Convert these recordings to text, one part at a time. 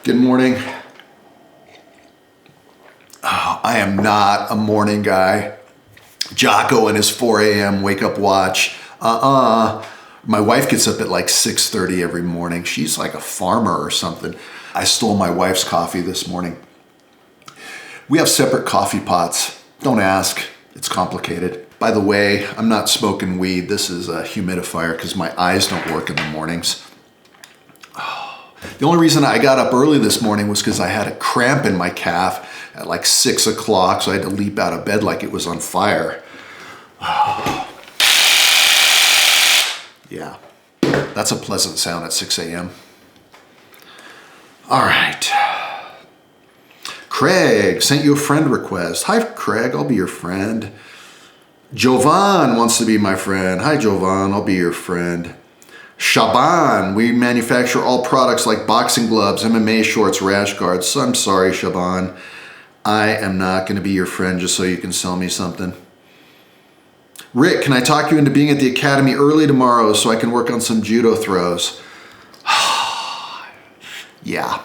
Good morning. Oh, I am not a morning guy. Jocko and his 4 a.m. wake up watch. My wife gets up at like 6:30 every morning. She's like a farmer or something. I stole my wife's coffee this morning. We have separate coffee pots. Don't ask. It's complicated. By the way, I'm not smoking weed. This is a humidifier because my eyes don't work in the mornings. The only reason I got up early this morning was because I had a cramp in my calf at like 6 o'clock, so I had to leap out of bed like it was on fire. Yeah, that's a pleasant sound at 6 a.m. All right. Craig sent you a friend request. Hi, Craig, I'll be your friend. Jovan wants to be my friend. Hi, Jovan, I'll be your friend. Shaban, we manufacture all products like boxing gloves, MMA shorts, rash guards. So I'm sorry, Shaban. I am not going to be your friend just so you can sell me something. Rick, can I talk you into being at the academy early tomorrow so I can work on some judo throws? Yeah.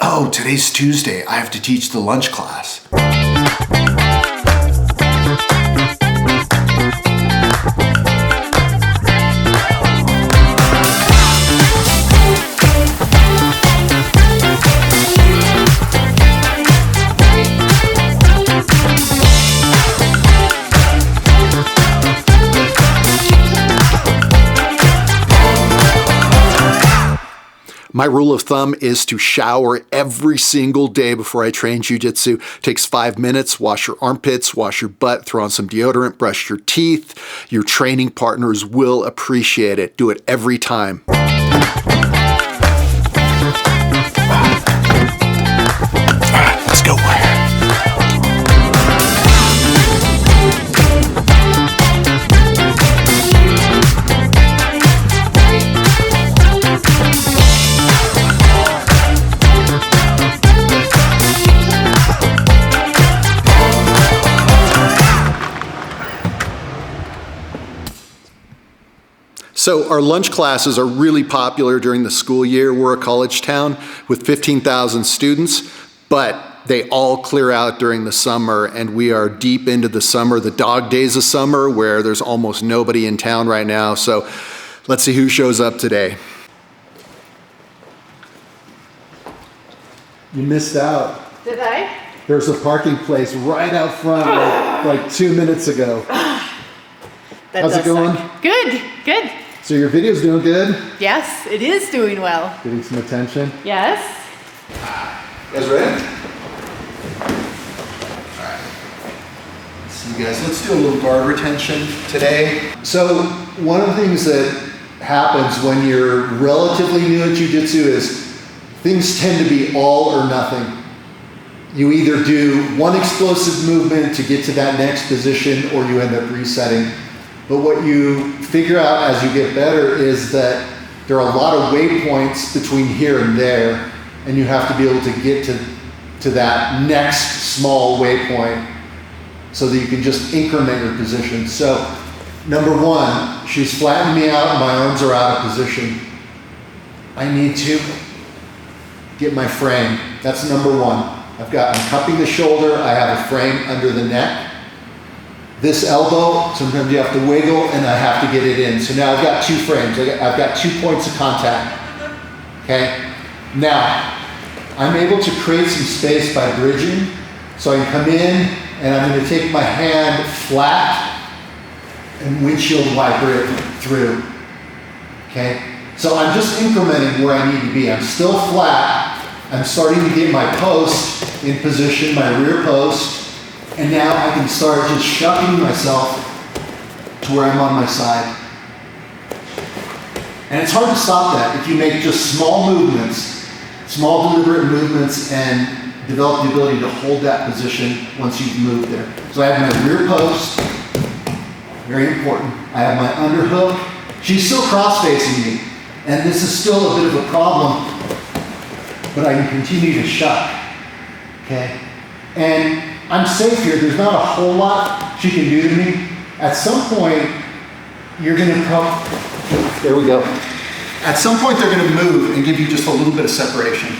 Oh, today's Tuesday. I have to teach the lunch class. My rule of thumb is to shower every single day before I train jiu-jitsu. Takes 5 minutes, wash your armpits, wash your butt, throw on some deodorant, brush your teeth. Your training partners will appreciate it. Do it every time. All right, let's go. So our lunch classes are really popular during the school year. We're a college town with 15,000 students, but they all clear out during the summer, and we are deep into the summer, the dog days of summer, where there's almost nobody in town right now. So let's see who shows up today. You missed out. Did I? There's a parking place right out front like 2 minutes ago. How's it going? Suck. Good, good. So your video's doing good? Yes, it is doing well. Getting some attention? Yes. You guys ready? All right. So you guys, let's do a little guard retention today. So one of the things that happens when you're relatively new at jiu-jitsu is things tend to be all or nothing. You either do one explosive movement to get to that next position or you end up resetting. But what you figure out as you get better is that there are a lot of waypoints between here and there, and you have to be able to get to that next small waypoint so that you can just increment your position. So, number one, she's flattened me out and my arms are out of position. I need to get my frame. That's number one. I'm cupping the shoulder, I have a frame under the neck. This elbow, sometimes you have to wiggle and I have to get it in. So now I've got 2 frames. I've got 2 points of contact. Okay? Now, I'm able to create some space by bridging. So I can come in and I'm going to take my hand flat and windshield wiper it through. Okay? So I'm just incrementing where I need to be. I'm still flat. I'm starting to get my post in position, my rear post. And now I can start just shucking myself to where I'm on my side. And it's hard to stop that if you make just small movements, small deliberate movements, and develop the ability to hold that position once you've moved there. So I have my rear post, very important. I have my underhook. She's still cross-facing me, and this is still a bit of a problem, but I can continue to shuck, okay? And I'm safe here. There's not a whole lot she can do to me. At some point, you're going to come. There we go. At some point, they're going to move and give you just a little bit of separation.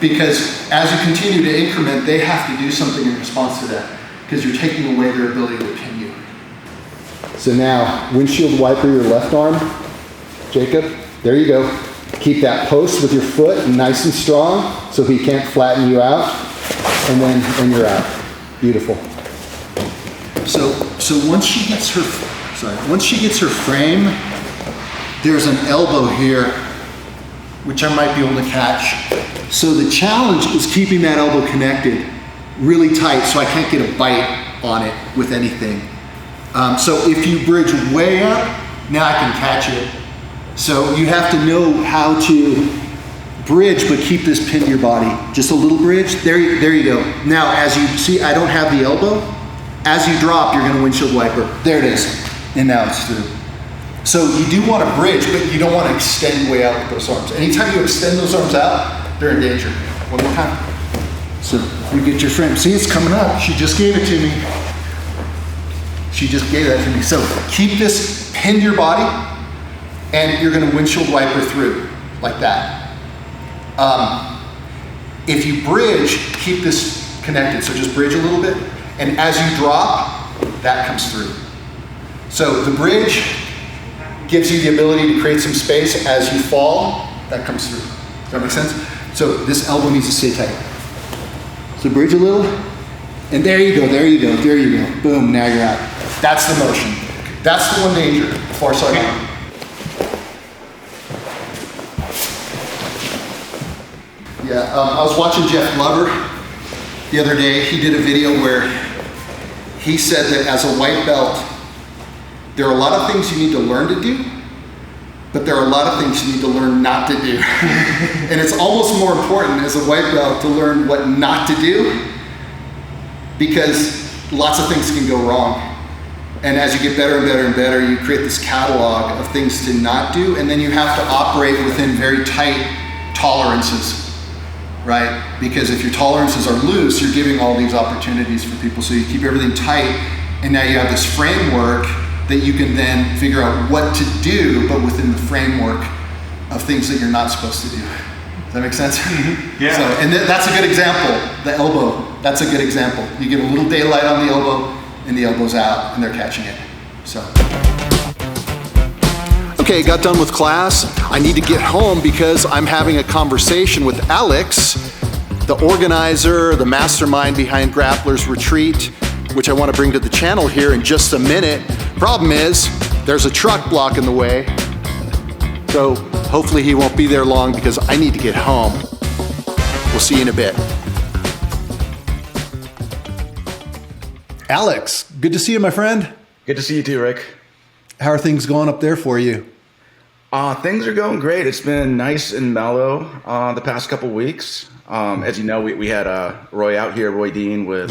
Because as you continue to increment, they have to do something in response to that. Because you're taking away their ability to pin you. So now, windshield wiper your left arm. Jacob, there you go. Keep that post with your foot nice and strong so he can't flatten you out. And you're out. Beautiful. So once she gets her frame, there's an elbow here, which I might be able to catch. So the challenge is keeping that elbow connected really tight so I can't get a bite on it with anything. So if you bridge way up, now I can catch it. So you have to know how to bridge, but keep this pinned to your body. Just a little bridge. There you go. Now, as you see, I don't have the elbow. As you drop, you're going to windshield wiper. There it is. And now it's through. So you do want to bridge, but you don't want to extend way out with those arms. Anytime you extend those arms out, they're in danger. One more time. So you get your frame. See, it's coming up. She just gave it to me. She just gave that to me. So keep this pinned to your body, and you're going to windshield wiper through like that. If you bridge, keep this connected. So just bridge a little bit, and as you drop, that comes through. So the bridge gives you the ability to create some space. As you fall, that comes through. Does that make sense? So this elbow needs to stay tight. So bridge a little, and there you go, there you go, there you go. Boom, now you're out. That's the motion. That's the one danger, far side out. Yeah, I was watching Jeff Glover the other day. He did a video where he said that as a white belt, there are a lot of things you need to learn to do, but there are a lot of things you need to learn not to do. And it's almost more important as a white belt to learn what not to do, because lots of things can go wrong. And as you get better and better and better, you create this catalog of things to not do, and then you have to operate within very tight tolerances, right? Because if your tolerances are loose, you're giving all these opportunities for people. So you keep everything tight, and now you have this framework that you can then figure out what to do, but within the framework of things that you're not supposed to do. Does that make sense? Yeah. So, and that's a good example, the elbow. That's a good example. You give a little daylight on the elbow, and the elbow's out, and they're catching it. So. Okay, got done with class. I need to get home because I'm having a conversation with Alex, the organizer, the mastermind behind Grappler's retreat, which I want to bring to the channel here in just a minute. Problem is, there's a truck blocking the way. So hopefully he won't be there long because I need to get home. We'll see you in a bit. Alex, good to see you, my friend. Good to see you too, Rick. How are things going up there for you? Things are going great. It's been nice and mellow the past couple weeks. As you know, we had Roy out here, Roy Dean, with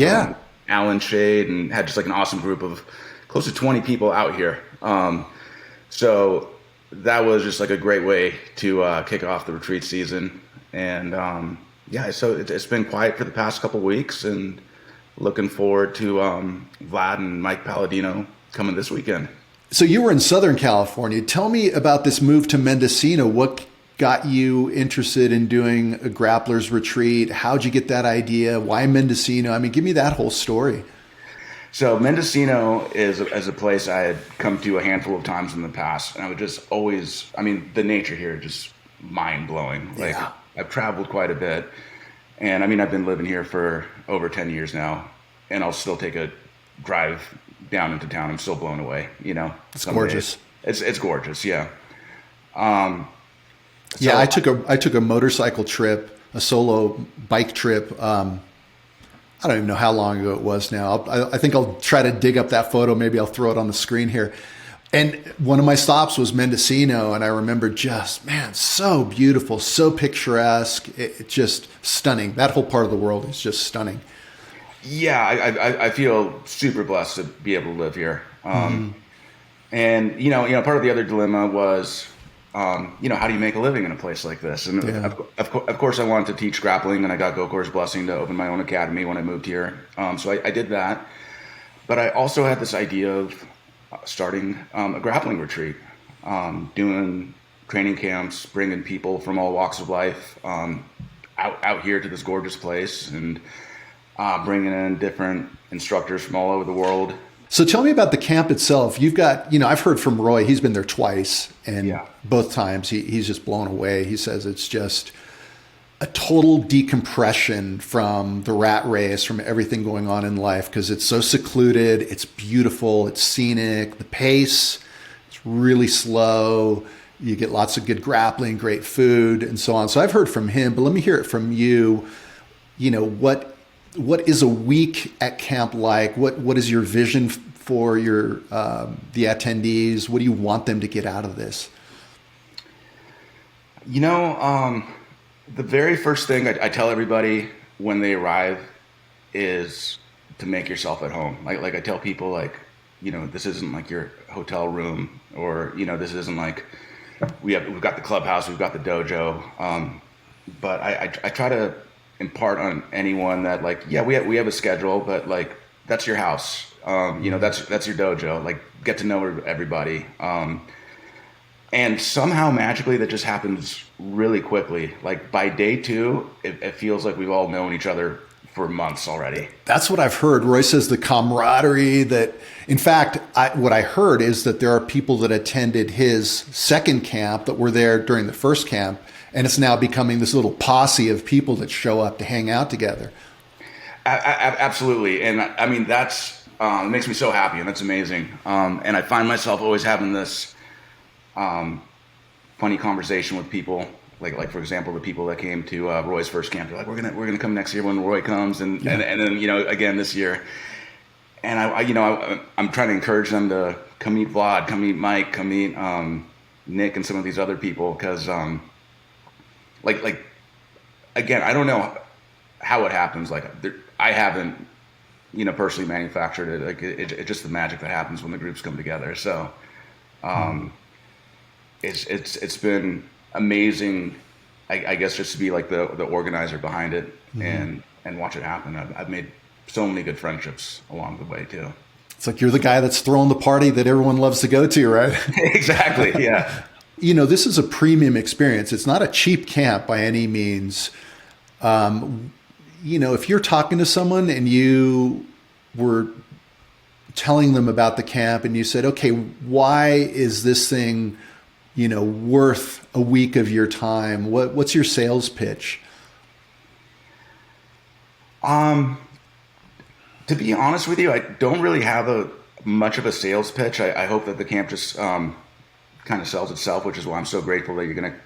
Alan Shade, and had just like an awesome group of close to 20 people out here. So that was just like a great way to kick off the retreat season. And so it's been quiet for the past couple weeks, and looking forward to Vlad and Mike Palladino coming this weekend. So you were in Southern California. Tell me about this move to Mendocino. What got you interested in doing a Grappler's retreat? How'd you get that idea? Why Mendocino? I mean, give me that whole story. So Mendocino is a place I had come to a handful of times in the past, and I would just always, the nature here is just mind-blowing. Like, I've traveled quite a bit, and I've been living here for over 10 years now, and I'll still take a drive down into town. I'm still blown away, It's gorgeous. It's gorgeous, yeah. I took a motorcycle trip, a solo bike trip. I don't even know how long ago it was now. I think I'll try to dig up that photo. Maybe I'll throw it on the screen here. And one of my stops was Mendocino, and I remember just, so beautiful, so picturesque. It's just stunning. That whole part of the world is just stunning. Yeah, I feel super blessed to be able to live here. And part of the other dilemma was, how do you make a living in a place like this? And of course, I wanted to teach grappling, and I got Gokor's blessing to open my own academy when I moved here. So I did that. But I also had this idea of starting a grappling retreat, doing training camps, bringing people from all walks of life out here to this gorgeous place, and bringing in different instructors from all over the world. So tell me about the camp itself. You've got, I've heard from Roy, he's been there twice, and both times he's just blown away. He says it's just a total decompression from the rat race, from everything going on in life, because it's so secluded, it's beautiful, it's scenic, the pace, it's really slow. You get lots of good grappling, great food, and so on. So I've heard from him, but let me hear it from you. What is a week at camp like? What is your vision for your the attendees? What do you want them to get out of this? The very first thing I tell everybody when they arrive is to make yourself at home. Like I tell people, this isn't like your hotel room, or this isn't like we've got the clubhouse, we've got the dojo. But I try to impart on anyone that we have a schedule, but that's your house. That's your dojo. Get to know everybody. And somehow magically that just happens really quickly. By day 2, it feels like we've all known each other for months already. That's what I've heard. Roy says the camaraderie that, in fact, what I heard is that there are people that attended his second camp that were there during the first camp, and it's now becoming this little posse of people that show up to hang out together. Absolutely. And I mean, that's, it makes me so happy, and that's amazing. And I find myself always having this funny conversation with people, like for example, the people that came to Roy's first camp. They're like, we're gonna come next year when Roy comes, and then again this year. And I'm trying to encourage them to come meet Vlad, come meet Mike, come meet Nick, and some of these other people, because again, I don't know how it happens. I haven't personally manufactured it. It's just the magic that happens when the groups come together. So. It's been amazing, I guess, just to be the organizer behind it, and watch it happen. I've made so many good friendships along the way too. It's like you're the guy that's throwing the party that everyone loves to go to, right? Exactly. Yeah. This is a premium experience. It's not a cheap camp by any means. If you're talking to someone and you were telling them about the camp and you said, okay, why is this thing worth a week of your time? What's your sales pitch? To be honest with you, I don't really have much of a sales pitch. I hope that the camp just kind of sells itself, which is why I'm so grateful that you're going to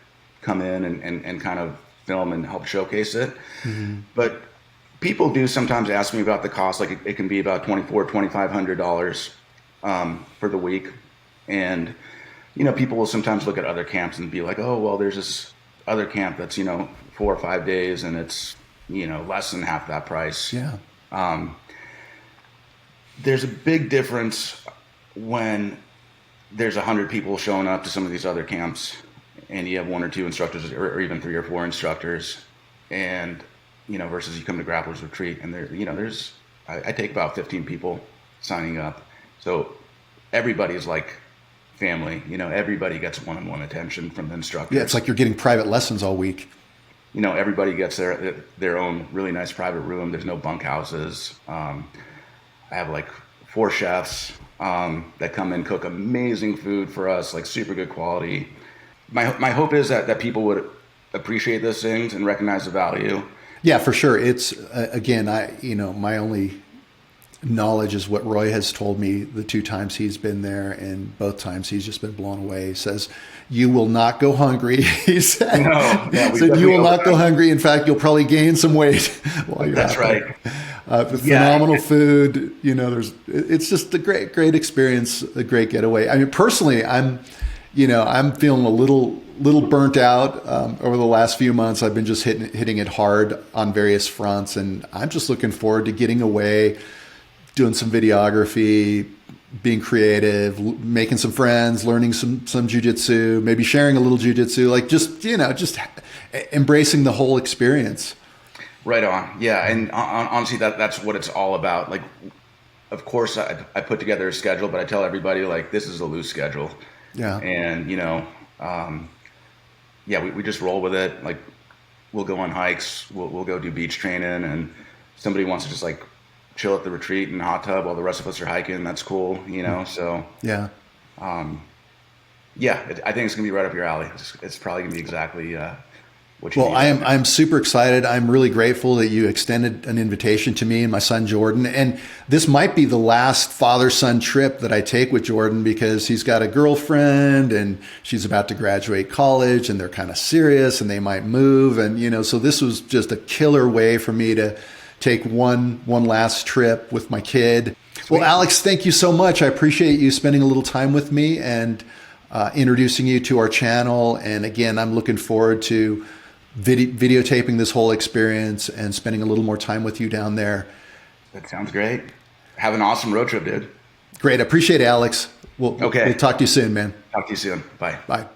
come in and kind of film and help showcase it. Mm-hmm. But people do sometimes ask me about the cost. It can be about $2,400-$2,500 for the week. And people will sometimes look at other camps and be like, oh, well, there's this other camp that's, 4 or 5 days and it's, less than half that price. Yeah. There's a big difference when there's 100 people showing up to some of these other camps and you have 1 or 2 instructors or even 3 or 4 instructors, and, versus you come to Grappler's Retreat and there's, I take about 15 people signing up. So everybody's like family, everybody gets one-on-one attention from the instructors. Yeah, it's like you're getting private lessons all week. Everybody gets their own really nice private room. There's no bunk houses. I have 4 chefs that come in, cook amazing food for us, super good quality. My hope is that people would appreciate those things and recognize the value. Yeah, for sure. It's again, my only knowledge is what Roy has told me the 2 times he's been there, and both times he's just been blown away. He says, you will not go hungry. He said, you will not go hungry. In fact, you'll probably gain some weight while you're out there. That's right. Phenomenal food. It's just a great experience, a great getaway. I mean, personally, I'm feeling a little burnt out over the last few months. I've been just hitting it hard on various fronts, and I'm just looking forward to getting away, doing some videography, being creative, making some friends, learning some jujitsu, maybe sharing a little jujitsu, just embracing the whole experience. Right on. Yeah. And honestly, that's what it's all about. Of course I put together a schedule, but I tell everybody this is a loose schedule. Yeah. And, yeah, we just roll with it. Like we'll go on hikes, we'll go do beach training, and somebody wants to just like chill at the retreat and hot tub while the rest of us are hiking. That's cool, you know? So Yeah. Yeah, I think it's gonna be right up your alley. It's probably gonna be exactly what you Well, need. I'm super excited. I'm really grateful that you extended an invitation to me and my son Jordan. And this might be the last father-son trip that I take with Jordan because he's got a girlfriend and she's about to graduate college and they're kind of serious and they might move. And, you know, so this was just a killer way for me to take one last trip with my kid. Sweet. Well, Alex, thank you so much. I appreciate you spending a little time with me and introducing you to our channel. And again, I'm looking forward to videotaping this whole experience and spending a little more time with you down there. That sounds great. Have an awesome road trip, dude. Great. I appreciate it, Alex. We'll talk to you soon, man. Talk to you soon. Bye. Bye.